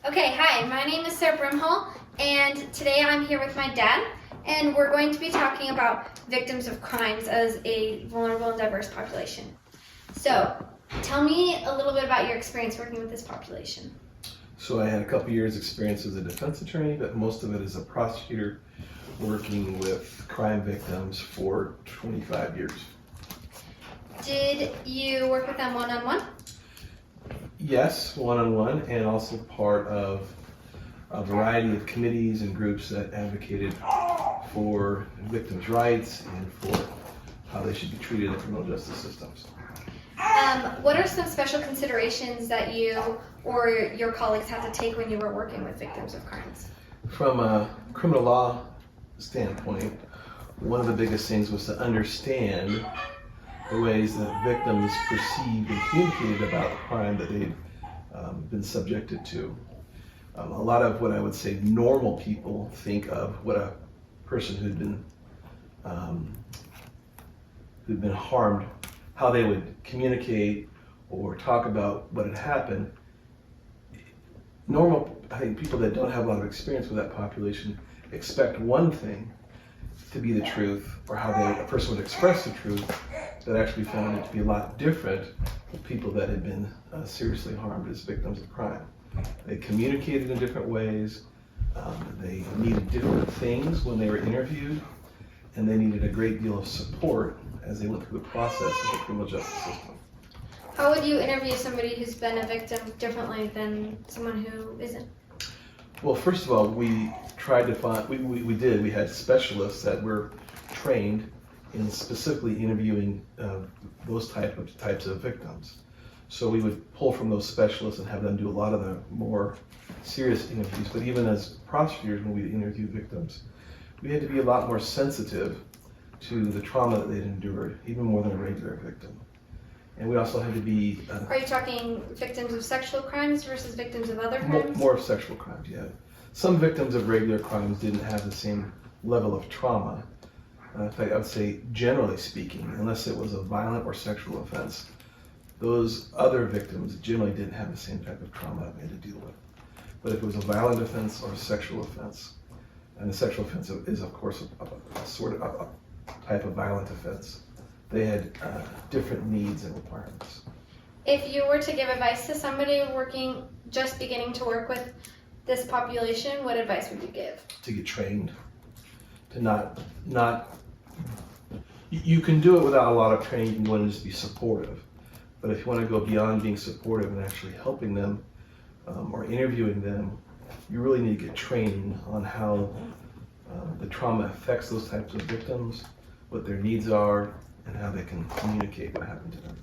Okay, hi, my name is Sarah Brimhall, and today I'm here with my dad, and we're going to be talking about victims of crimes as a vulnerable and diverse population. So, tell me a little bit about your experience working with this population. So I had a couple years experience as a defense attorney, but most of it as a prosecutor working with crime victims for 25 years. Did you work with them one-on-one? Yes, one-on-one, and also part of a variety of committees and groups that advocated for victims' rights and for how they should be treated in criminal justice systems. What are some special considerations that you or your colleagues had to take when you were working with victims of crimes? From a criminal law standpoint, one of the biggest things was to understand the ways that victims perceived and communicated about crime that they'd been subjected to. A lot of what I would say normal people think of what a person who'd been harmed, how they would communicate or talk about what had happened. Normal, I think people that don't have a lot of experience with that population expect one thing to be the truth, or how a person would express the truth, that actually found it to be a lot different with people that had been seriously harmed as victims of crime. They communicated in different ways, they needed different things when they were interviewed, and they needed a great deal of support as they went through the process of the criminal justice system. How would you interview somebody who's been a victim differently than someone who isn't? Well, first of all, we tried to find, we had specialists that were trained in specifically interviewing those types of victims. So we would pull from those specialists and have them do a lot of the more serious interviews. But even as prosecutors, when we interview victims, we had to be a lot more sensitive to the trauma that they'd endured, even more than a regular victim. And we also had to be... Are you talking victims of sexual crimes versus victims of other crimes? More of sexual crimes, yeah. Some victims of regular crimes didn't have the same level of trauma. In fact, I would say, generally speaking, unless it was a violent or sexual offense, those other victims generally didn't have the same type of trauma that they had to deal with. But if it was a violent offense or a sexual offense, and the sexual offense is, of course, a sort of a type of violent offense, they had different needs and requirements. If you were to give advice to somebody just beginning to work with this population, what advice would you give? To get trained, to not, you can do it without a lot of training. You can go in and just be supportive. But if you want to go beyond being supportive and actually helping them or interviewing them, you really need to get training on how the trauma affects those types of victims, what their needs are, and how they can communicate what happened to them.